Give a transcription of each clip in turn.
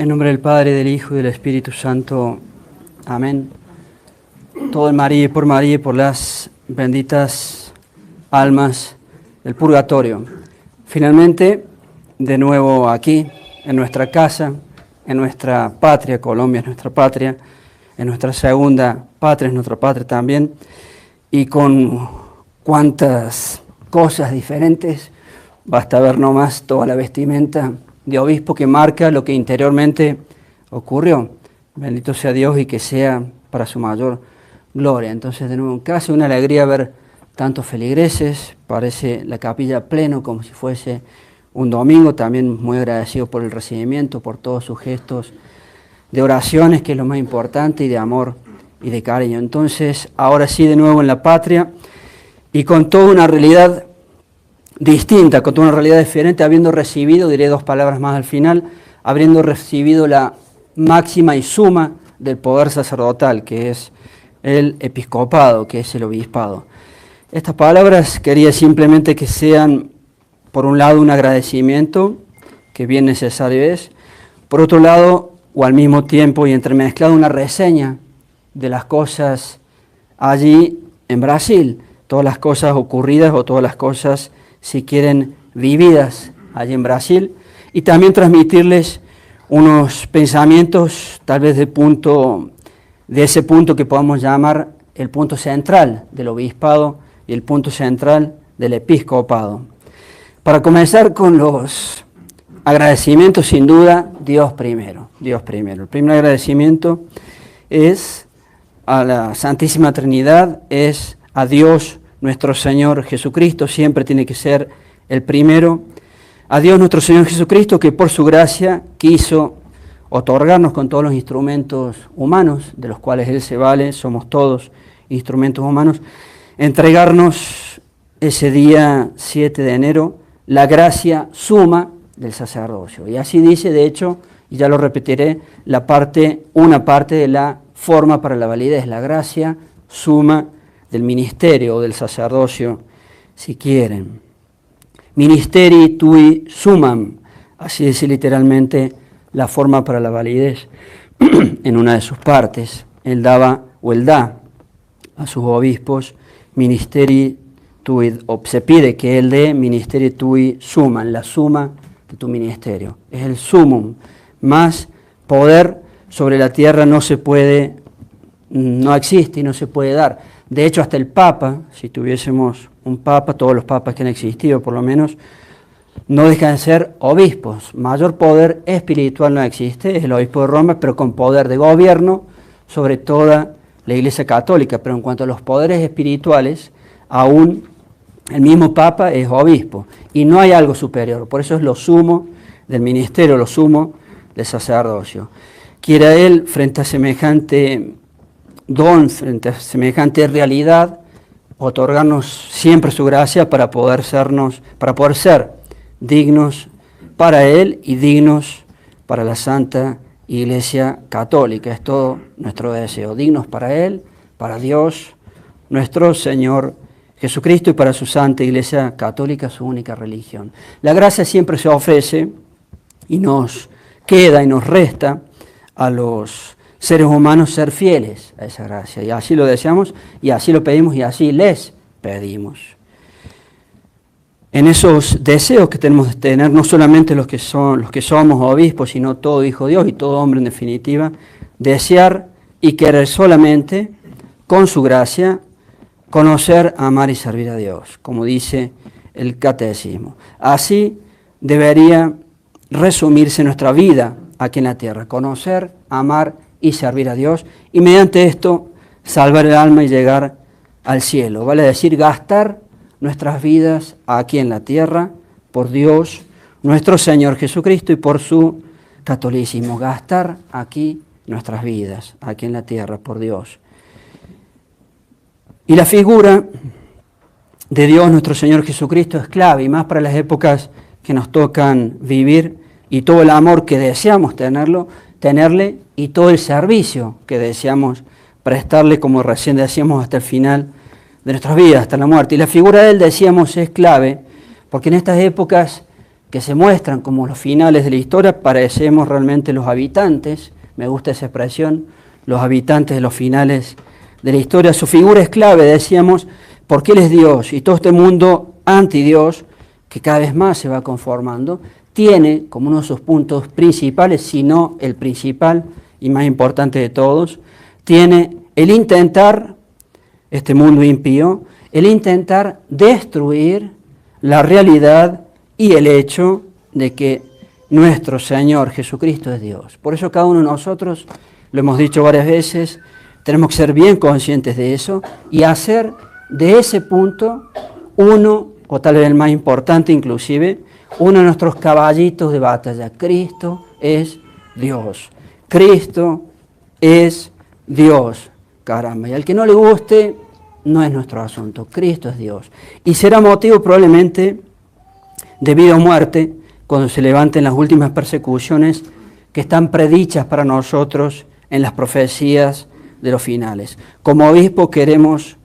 En nombre del Padre, del Hijo y del Espíritu Santo. Amén. Todo en María y por las benditas almas del purgatorio. Finalmente, de nuevo aquí, en nuestra casa, en nuestra patria, Colombia es nuestra patria, en nuestra segunda patria es nuestra patria también, y con cuántas cosas diferentes, basta ver nomás toda la vestimenta de obispo que marca lo que interiormente ocurrió. Bendito sea Dios y que sea para su mayor gloria. Entonces, de nuevo en casa, una alegría ver tantos feligreses, parece la capilla pleno como si fuese un domingo. También muy agradecido por el recibimiento, por todos sus gestos de oraciones, que es lo más importante, y de amor y de cariño. Entonces, ahora sí, de nuevo en la patria, y con toda una realidad distinta, con toda una realidad diferente, habiendo recibido, diré dos palabras más al final, habiendo recibido la máxima y suma del poder sacerdotal, que es el episcopado, que es el obispado. Estas palabras quería simplemente que sean, por un lado, un agradecimiento, que bien necesario es, por otro lado, o al mismo tiempo y entremezclado, una reseña de las cosas allí en Brasil, todas las cosas ocurridas o todas las cosas, si quieren, vividas allí en Brasil, y también transmitirles unos pensamientos, tal vez de ese punto que podamos llamar el punto central del obispado y el punto central del episcopado. Para comenzar con los agradecimientos, sin duda, Dios primero. Dios primero. El primer agradecimiento es a la Santísima Trinidad, es a Dios nuestro Señor Jesucristo, siempre tiene que ser el primero. A Dios nuestro Señor Jesucristo, que por su gracia quiso otorgarnos con todos los instrumentos humanos, de los cuales Él se vale, somos todos instrumentos humanos, entregarnos ese día 7 de enero la gracia suma del sacerdocio. Y así dice, de hecho, y ya lo repetiré, una parte de la forma para la validez, la gracia suma del ministerio o del sacerdocio, si quieren. Ministeri tui sumam, así dice literalmente la forma para la validez en una de sus partes. Él da a sus obispos ministeri tui, o se pide que él dé ministeri tui sumam, la suma de tu ministerio. Es el sumum, más poder sobre la tierra no existe y no se puede dar. De hecho, hasta el Papa, si tuviésemos un Papa, todos los papas que han existido por lo menos, no dejan de ser obispos. Mayor poder espiritual no existe, es el obispo de Roma, pero con poder de gobierno sobre toda la Iglesia Católica. Pero en cuanto a los poderes espirituales, aún el mismo Papa es obispo. Y no hay algo superior, por eso es lo sumo del ministerio, lo sumo del sacerdocio. Quiera él, frente a semejante don, frente a semejante realidad, otorgarnos siempre su gracia para poder ser dignos para Él y dignos para la Santa Iglesia Católica. Es todo nuestro deseo, dignos para Él, para Dios, nuestro Señor Jesucristo, y para su Santa Iglesia Católica, su única religión. La gracia siempre se ofrece y nos queda y nos resta a los seres humanos ser fieles a esa gracia, y así lo deseamos, y así lo pedimos, y así les pedimos. En esos deseos que tenemos de tener, no solamente los que somos obispos, sino todo hijo de Dios y todo hombre en definitiva, desear y querer solamente, con su gracia, conocer, amar y servir a Dios, como dice el catecismo. Así debería resumirse nuestra vida aquí en la tierra: conocer, amar y servir a Dios, y mediante esto salvar el alma y llegar al cielo. Vale decir, gastar nuestras vidas aquí en la tierra por Dios, nuestro Señor Jesucristo, y por su catolicismo. Gastar aquí nuestras vidas, aquí en la tierra, por Dios. Y la figura de Dios, nuestro Señor Jesucristo, es clave, y más para las épocas que nos tocan vivir, y todo el amor que deseamos tenerle, y todo el servicio que deseamos prestarle, como recién decíamos, hasta el final de nuestras vidas, hasta la muerte. Y la figura de Él, decíamos, es clave, porque en estas épocas que se muestran como los finales de la historia, parecemos realmente los habitantes, me gusta esa expresión, los habitantes de los finales de la historia. Su figura es clave, decíamos, porque Él es Dios, y todo este mundo anti-Dios, que cada vez más se va conformando, tiene como uno de sus puntos principales, si no el principal y más importante de todos, tiene el intentar, este mundo impío, el intentar destruir la realidad y el hecho de que nuestro Señor Jesucristo es Dios. Por eso cada uno de nosotros, lo hemos dicho varias veces, tenemos que ser bien conscientes de eso y hacer de ese punto uno, o tal vez el más importante inclusive, uno de nuestros caballitos de batalla. Cristo es Dios. Cristo es Dios. Caramba, y al que no le guste, no es nuestro asunto. Cristo es Dios. Y será motivo probablemente de vida o muerte cuando se levanten las últimas persecuciones que están predichas para nosotros en las profecías de los finales. Como obispo queremos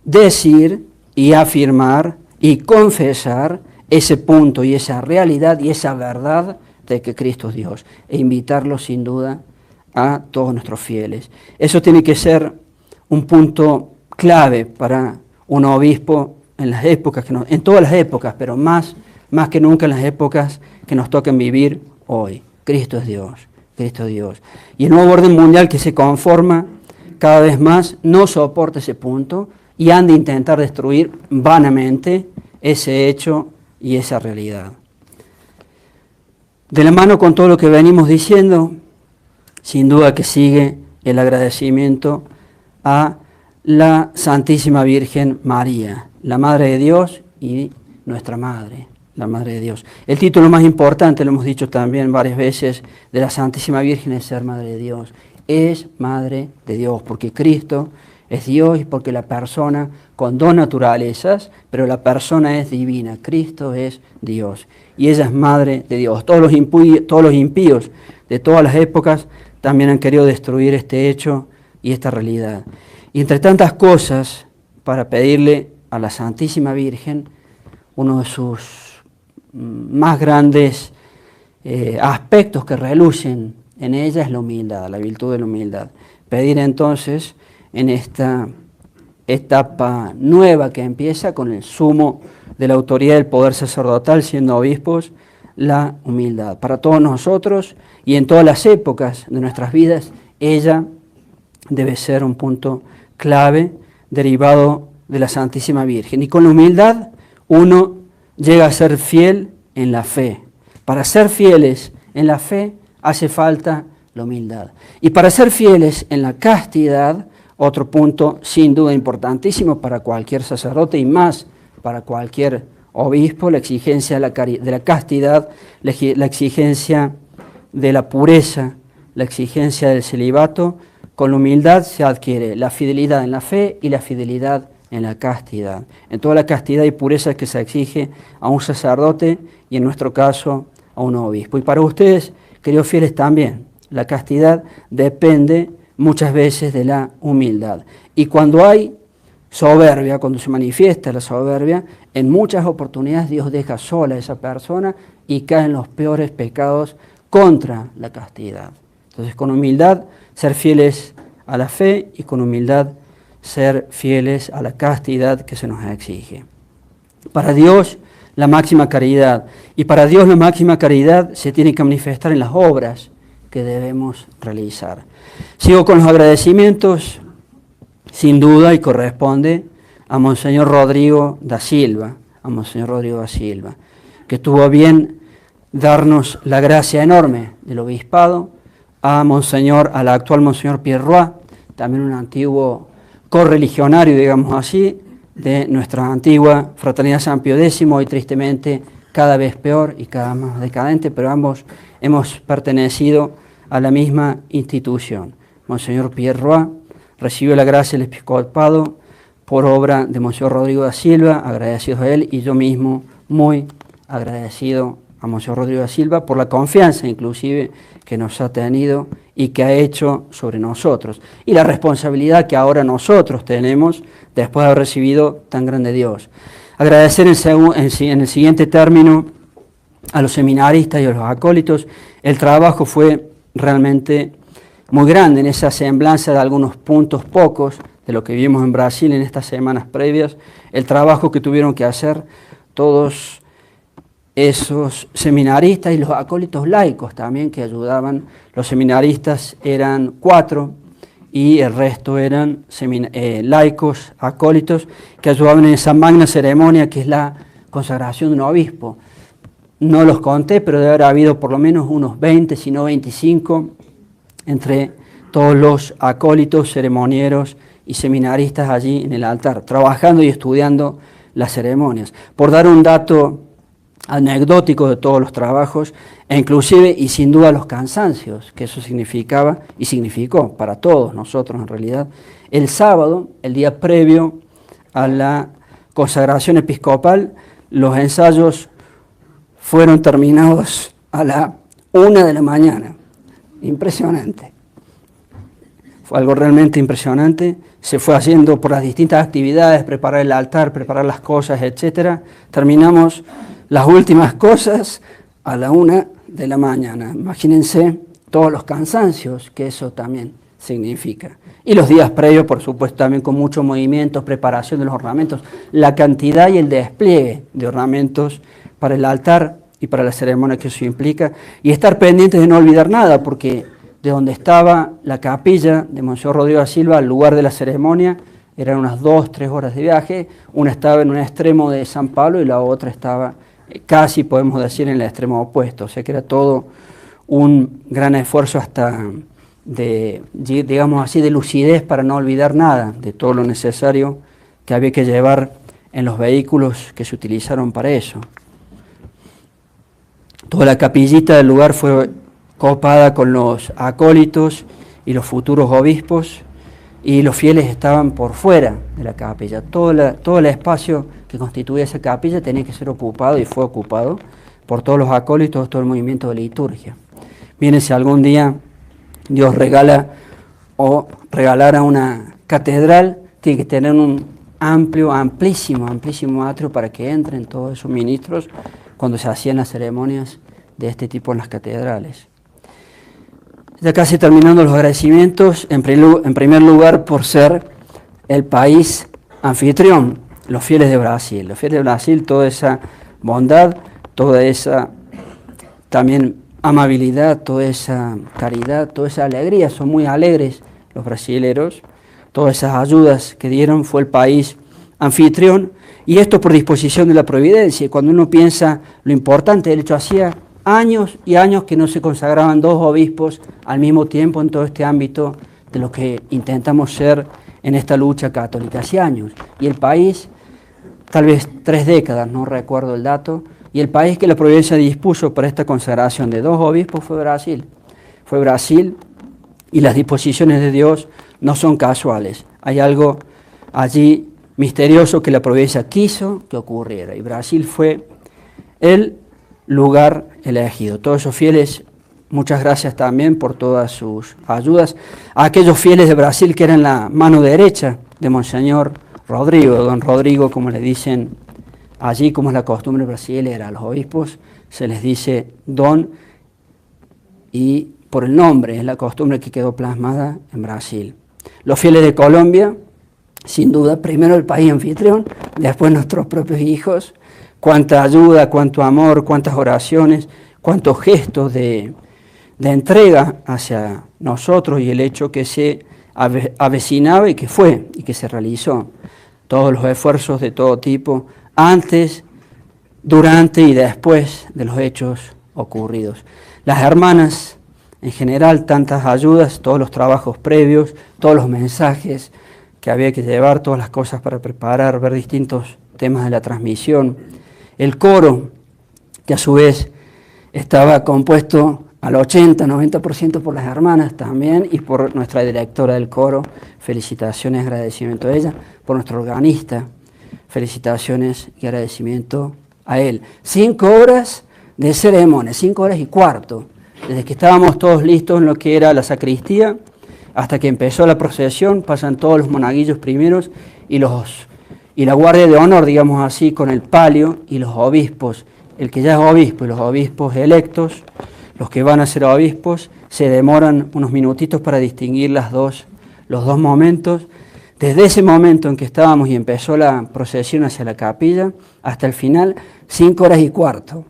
decir y afirmar y confesar ese punto y esa realidad y esa verdad de que Cristo es Dios e invitarlos sin duda a todos nuestros fieles. Eso tiene que ser un punto clave para un obispo en las épocas, en todas las épocas, pero más que nunca en las épocas que nos tocan vivir hoy. Cristo es Dios, Cristo es Dios. Y el nuevo orden mundial que se conforma cada vez más no soporta ese punto y han de intentar destruir vanamente ese hecho y esa realidad. De la mano con todo lo que venimos diciendo, sin duda que sigue el agradecimiento a la Santísima Virgen María, la Madre de Dios y nuestra Madre, la Madre de Dios. El título más importante, lo hemos dicho también varias veces, de la Santísima Virgen es ser Madre de Dios. Es Madre de Dios, porque Cristo es Dios y porque la persona con dos naturalezas, pero la persona es divina. Cristo es Dios y ella es Madre de Dios. Todos los impíos de todas las épocas también han querido destruir este hecho y esta realidad. Y entre tantas cosas, para pedirle a la Santísima Virgen, uno de sus más grandes aspectos que relucen en ella es la humildad, la virtud de la humildad. Pedir entonces, en esta etapa nueva que empieza con el sumo de la autoridad del poder sacerdotal, siendo obispos, la humildad. Para todos nosotros y en todas las épocas de nuestras vidas, ella debe ser un punto clave derivado de la Santísima Virgen. Y con la humildad uno llega a ser fiel en la fe. Para ser fieles en la fe hace falta la humildad. Y para ser fieles en la castidad, otro punto sin duda importantísimo para cualquier sacerdote y más para cualquier obispo, la exigencia de la castidad, la exigencia de la pureza, la exigencia del celibato. Con la humildad se adquiere la fidelidad en la fe y la fidelidad en la castidad. En toda la castidad y pureza que se exige a un sacerdote y en nuestro caso a un obispo. Y para ustedes, queridos fieles, también la castidad depende muchas veces de la humildad. Y cuando hay soberbia, cuando se manifiesta la soberbia, en muchas oportunidades Dios deja sola a esa persona y cae en los peores pecados contra la castidad. Entonces, con humildad, ser fieles a la fe y con humildad, ser fieles a la castidad que se nos exige. Para Dios, la máxima caridad. Y para Dios, la máxima caridad se tiene que manifestar en las obras que debemos realizar. Sigo con los agradecimientos, sin duda, y corresponde a Monseñor Rodrigo da Silva, que tuvo bien darnos la gracia enorme del obispado, al actual Monseñor Pierre Roy, también un antiguo correligionario, digamos así, de nuestra antigua Fraternidad San Pío X, y tristemente cada vez peor y cada vez más decadente, pero ambos hemos pertenecido a la misma institución. Monseñor Pierre Roy recibió la gracia del episcopado por obra de Monseñor Rodrigo da Silva, agradecidos a él, y yo mismo muy agradecido a Monseñor Rodrigo da Silva por la confianza inclusive que nos ha tenido y que ha hecho sobre nosotros, y la responsabilidad que ahora nosotros tenemos después de haber recibido tan grande Dios. Agradecer en el siguiente término a los seminaristas y a los acólitos. El trabajo fue realmente muy grande en esa semblanza de algunos puntos pocos de lo que vimos en Brasil en estas semanas previas, el trabajo que tuvieron que hacer todos esos seminaristas y los acólitos laicos también que ayudaban. Los seminaristas eran 4 y el resto eran laicos, acólitos, que ayudaban en esa magna ceremonia que es la consagración de un obispo. No los conté, pero debe haber habido por lo menos unos 20, si no 25, entre todos los acólitos, ceremonieros y seminaristas allí en el altar, trabajando y estudiando las ceremonias. Por dar un dato anecdótico de todos los trabajos, e inclusive y sin duda los cansancios, que eso significaba y significó para todos nosotros en realidad, el sábado, el día previo a la consagración episcopal, los ensayos fueron terminados a la 1 de la mañana. Impresionante. Fue algo realmente impresionante. Se fue haciendo por las distintas actividades, preparar el altar, preparar las cosas, etc. Terminamos las últimas cosas a la 1 de la mañana. Imagínense todos los cansancios que eso también significa. Y los días previos, por supuesto, también con muchos movimientos, preparación de los ornamentos, la cantidad y el despliegue de ornamentos para el altar y para la ceremonia que eso implica, y estar pendientes de no olvidar nada, porque de donde estaba la capilla de Monseñor Rodrigo da Silva, al lugar de la ceremonia, eran unas 2-3 horas de viaje. Una estaba en un extremo de San Pablo y la otra estaba casi, podemos decir, en el extremo opuesto. O sea que era todo un gran esfuerzo hasta digamos así, de lucidez para no olvidar nada de todo lo necesario que había que llevar en los vehículos que se utilizaron para eso. Toda la capillita del lugar fue copada con los acólitos y los futuros obispos, y los fieles estaban por fuera de la capilla. Todo el espacio que constituía esa capilla tenía que ser ocupado y fue ocupado por todos los acólitos, todo el movimiento de liturgia. Miren, si algún día Dios regala o regalara una catedral, tiene que tener un amplísimo atrio para que entren todos esos ministros cuando se hacían las ceremonias de este tipo en las catedrales. Ya casi terminando los agradecimientos, en primer lugar por ser el país anfitrión, los fieles de Brasil. Los fieles de Brasil, toda esa bondad, toda esa también amabilidad, toda esa caridad, toda esa alegría, son muy alegres los brasileros, todas esas ayudas que dieron, fue el país anfitrión, y esto por disposición de la providencia. Cuando uno piensa lo importante del hecho, hacía años y años que no se consagraban 2 obispos al mismo tiempo en todo este ámbito de lo que intentamos ser en esta lucha católica. Hace años. Y el país, tal vez 3 décadas, no recuerdo el dato, y el país que la providencia dispuso para esta consagración de 2 obispos fue Brasil. Fue Brasil, y las disposiciones de Dios no son casuales. Hay algo allí misterioso que la providencia quiso que ocurriera, y Brasil fue el lugar elegido. Todos esos fieles, muchas gracias también por todas sus ayudas. A aquellos fieles de Brasil que eran la mano derecha de Monseñor Rodrigo, don Rodrigo, como le dicen allí, como es la costumbre brasilera, a los obispos se les dice don, y por el nombre es la costumbre que quedó plasmada en Brasil. Los fieles de Colombia, sin duda, primero el país anfitrión, después nuestros propios hijos. Cuánta ayuda, cuánto amor, cuántas oraciones, cuántos gestos de entrega hacia nosotros, y el hecho que se avecinaba y que fue y que se realizó. Todos los esfuerzos de todo tipo, antes, durante y después de los hechos ocurridos. Las hermanas, en general, tantas ayudas, todos los trabajos previos, todos los mensajes que había que llevar, todas las cosas para preparar, ver distintos temas de la transmisión. El coro, que a su vez estaba compuesto al 80-90% por las hermanas también, y por nuestra directora del coro, felicitaciones y agradecimiento a ella, por nuestro organista, felicitaciones y agradecimiento a él. 5 horas de ceremonia, 5 horas y cuarto, desde que estábamos todos listos en lo que era la sacristía, hasta que empezó la procesión, pasan todos los monaguillos primeros y la guardia de honor, digamos así, con el palio, y los obispos el que ya es obispo y los obispos electos, los que van a ser obispos, se demoran unos minutitos para distinguir los dos momentos. Desde ese momento en que estábamos y empezó la procesión hacia la capilla, hasta el final, 5 horas y cuarto.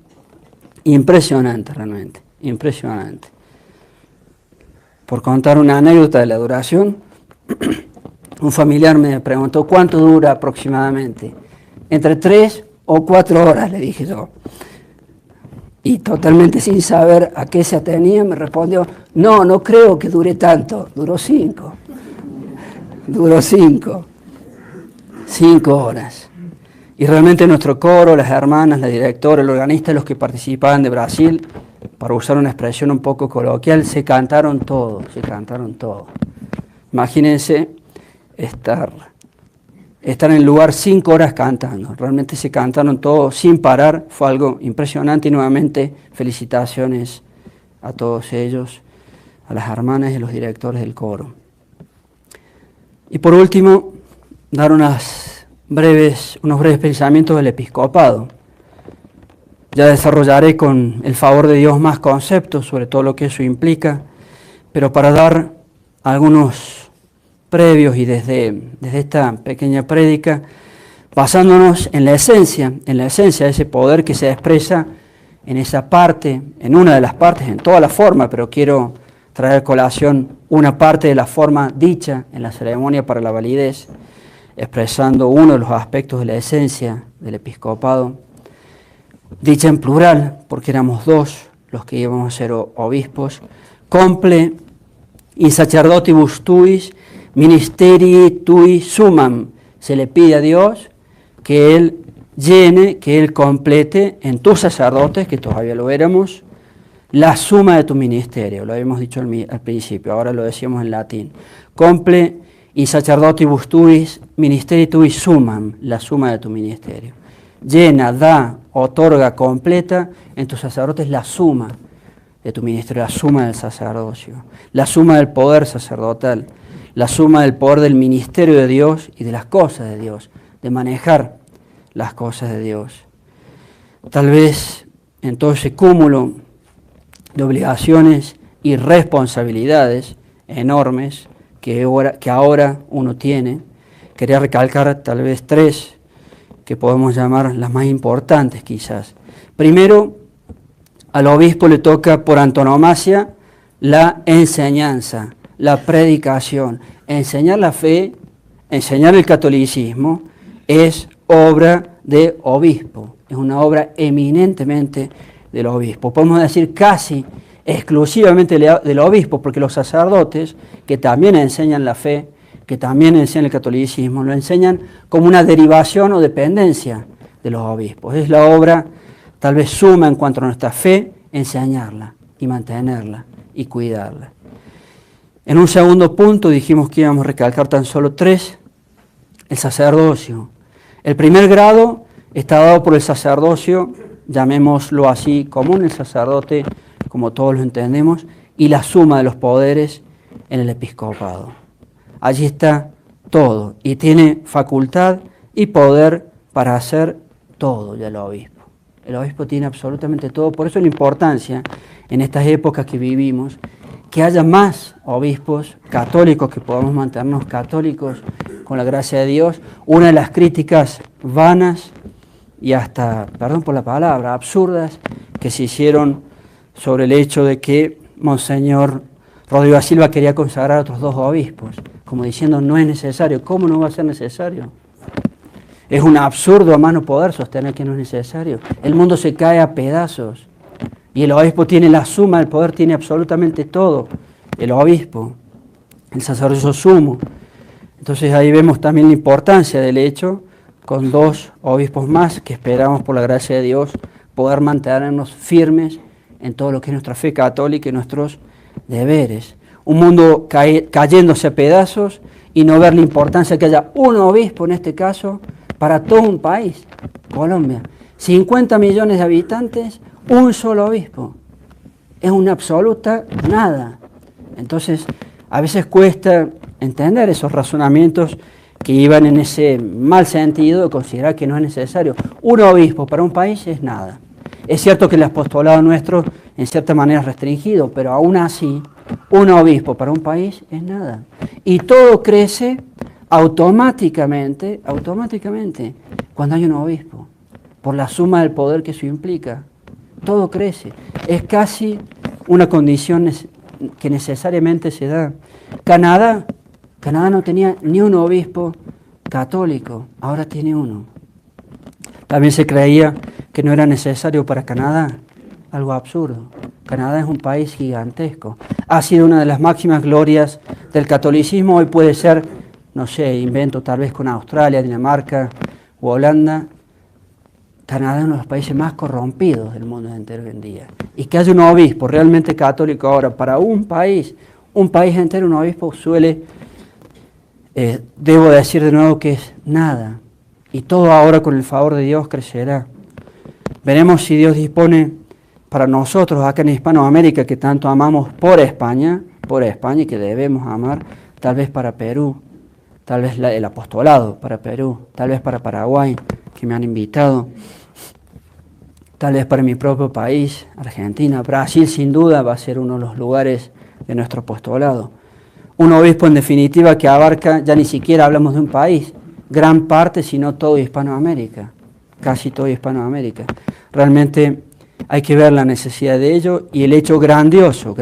Impresionante realmente, impresionante. Por contar una anécdota de la duración, un familiar me preguntó cuánto dura aproximadamente. Entre 3 o 4 horas, le dije yo. Y totalmente sin saber a qué se atenía, me respondió, no creo que dure tanto, duró 5. Duró 5 horas. Y realmente nuestro coro, las hermanas, la directora, el organista, los que participaban de Brasil, para usar una expresión un poco coloquial, se cantaron todo. Imagínense estar en el lugar 5 horas cantando. Realmente se cantaron todos sin parar, fue algo impresionante y nuevamente felicitaciones a todos ellos, a las hermanas y a los directores del coro. Y por último, dar unos breves pensamientos del episcopado. Ya desarrollaré con el favor de Dios más conceptos sobre todo lo que eso implica, pero para dar algunos previos y desde esta pequeña prédica, basándonos en la esencia de ese poder que se expresa en esa parte, en una de las partes, en toda la forma, pero quiero traer a colación una parte de la forma dicha en la ceremonia para la validez, expresando uno de los aspectos de la esencia del episcopado, dicha en plural, porque éramos 2 los que íbamos a ser obispos, comple in sacerdotibus tuis ministerii tui sumam, se le pide a Dios que Él llene, que Él complete en tus sacerdotes, que todavía lo éramos, la suma de tu ministerio, lo habíamos dicho al principio, ahora lo decíamos en latín. Comple in sacerdotibus tuis ministerii tui sumam, la suma de tu ministerio. Llena, da, otorga, completa en tus sacerdotes la suma de tu ministerio, la suma del sacerdocio, la suma del poder sacerdotal, la suma del poder del ministerio de Dios y de las cosas de Dios, de manejar las cosas de Dios. Tal vez en todo ese cúmulo de obligaciones y responsabilidades enormes que ahora uno tiene, quería recalcar tal vez 3 que podemos llamar las más importantes quizás. Primero, al obispo le toca por antonomasia la enseñanza, la predicación. Enseñar la fe, enseñar el catolicismo es obra de obispo, es una obra eminentemente del obispo. Podemos decir casi exclusivamente del obispo, porque los sacerdotes que también enseñan la fe, que también enseñan el catolicismo, lo enseñan como una derivación o dependencia de los obispos. Es la obra tal vez suma en cuanto a nuestra fe, enseñarla y mantenerla y cuidarla. En un segundo punto dijimos que íbamos a recalcar tan solo 3, el sacerdocio. El primer grado está dado por el sacerdocio, llamémoslo así común, el sacerdote, como todos lo entendemos, y la suma de los poderes en el episcopado. Allí está todo, y tiene facultad y poder para hacer todo ya el obispo. El obispo tiene absolutamente todo, por eso la importancia en estas épocas que vivimos, que haya más obispos católicos, que podamos mantenernos católicos con la gracia de Dios. Una de las críticas vanas y hasta, perdón por la palabra, absurdas, que se hicieron sobre el hecho de que Monseñor Rodrigo da Silva quería consagrar a otros 2 obispos, como diciendo no es necesario. ¿Cómo no va a ser necesario? Es un absurdo a mano poder sostener que no es necesario. El mundo se cae a pedazos. Y el obispo tiene la suma, el poder tiene absolutamente todo. El obispo, el sacerdocio sumo. Entonces ahí vemos también la importancia del hecho, con 2 obispos más, que esperamos por la gracia de Dios poder mantenernos firmes en todo lo que es nuestra fe católica y nuestros deberes. Un mundo cayéndose a pedazos y no ver la importancia que haya un obispo, en este caso, para todo un país, Colombia. 50 millones de habitantes, un solo obispo. Es una absoluta nada. Entonces, a veces cuesta entender esos razonamientos que iban en ese mal sentido de considerar que no es necesario. Un obispo para un país es nada. Es cierto que el apostolado nuestro en cierta manera es restringido, pero aún así un obispo para un país es nada. Y todo crece automáticamente, cuando hay un obispo, por la suma del poder que eso implica. Todo crece. Es casi una condición que necesariamente se da. Canadá no tenía ni un obispo católico, ahora tiene uno. También se creía que no era necesario para Canadá, algo absurdo. Canadá es un país gigantesco. Ha sido una de las máximas glorias del catolicismo. Hoy puede ser, no sé, invento tal vez con Australia, Dinamarca u Holanda. Canadá es uno de los países más corrompidos del mundo entero hoy en día. Y que haya un obispo realmente católico ahora para un país entero, un obispo suele, debo decir de nuevo que es nada. Y todo ahora con el favor de Dios crecerá. Veremos si Dios dispone para nosotros acá en Hispanoamérica, que tanto amamos por España y que debemos amar, tal vez para Perú, tal vez el apostolado para Perú, tal vez para Paraguay, que me han invitado, tal vez para mi propio país, Argentina. Brasil sin duda va a ser uno de los lugares de nuestro apostolado. Un obispo en definitiva que abarca, ya ni siquiera hablamos de un país, gran parte, sino todo Hispanoamérica, casi todo Hispanoamérica. Realmente hay que ver la necesidad de ello y el hecho grandioso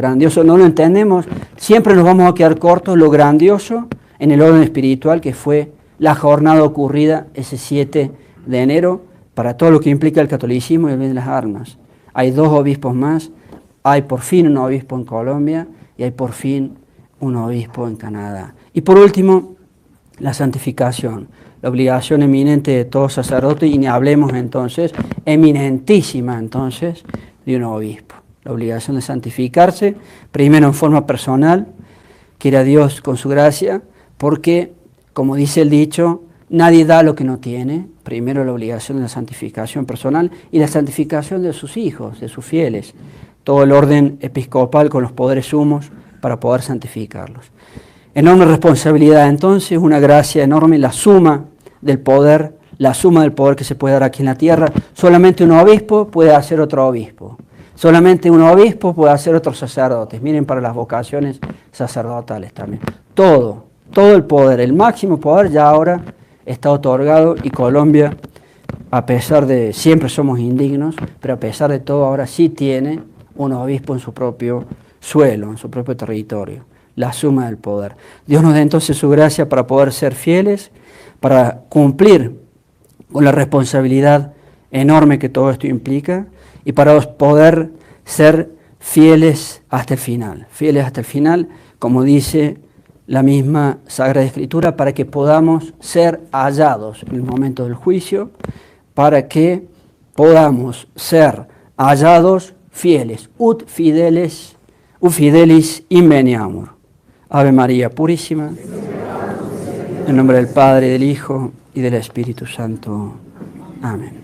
no lo entendemos, siempre nos vamos a quedar cortos, lo grandioso en el orden espiritual que fue la jornada ocurrida ese 7 de enero para todo lo que implica el catolicismo y el bien de las armas. Hay 2 obispos más, hay por fin un obispo en Colombia y hay por fin un obispo en Canadá. Y por último, la santificación, la obligación eminente de todo sacerdote, y ni hablemos entonces, eminentísima entonces, de un obispo. La obligación de santificarse, primero en forma personal, quiera Dios con su gracia, porque, como dice el dicho, nadie da lo que no tiene. Primero la obligación de la santificación personal y la santificación de sus hijos, de sus fieles. Todo el orden episcopal con los poderes sumos para poder santificarlos. Enorme responsabilidad entonces, una gracia enorme, la suma del poder que se puede dar aquí en la tierra. Solamente un obispo puede hacer otro obispo. Solamente un obispo puede hacer otros sacerdotes. Miren para las vocaciones sacerdotales también. Todo el poder, el máximo poder ya ahora está otorgado, y Colombia, a pesar de, siempre somos indignos, pero a pesar de todo ahora sí tiene un obispo en su propio suelo, en su propio territorio. La suma del poder. Dios nos dé entonces su gracia para poder ser fieles, para cumplir con la responsabilidad enorme que todo esto implica y para poder ser fieles hasta el final, como dice la misma Sagrada Escritura, para que podamos ser hallados en el momento del juicio, para que podamos ser hallados fieles, ut fidelis inveniamur. Ave María Purísima, en nombre del Padre, del Hijo y del Espíritu Santo. Amén.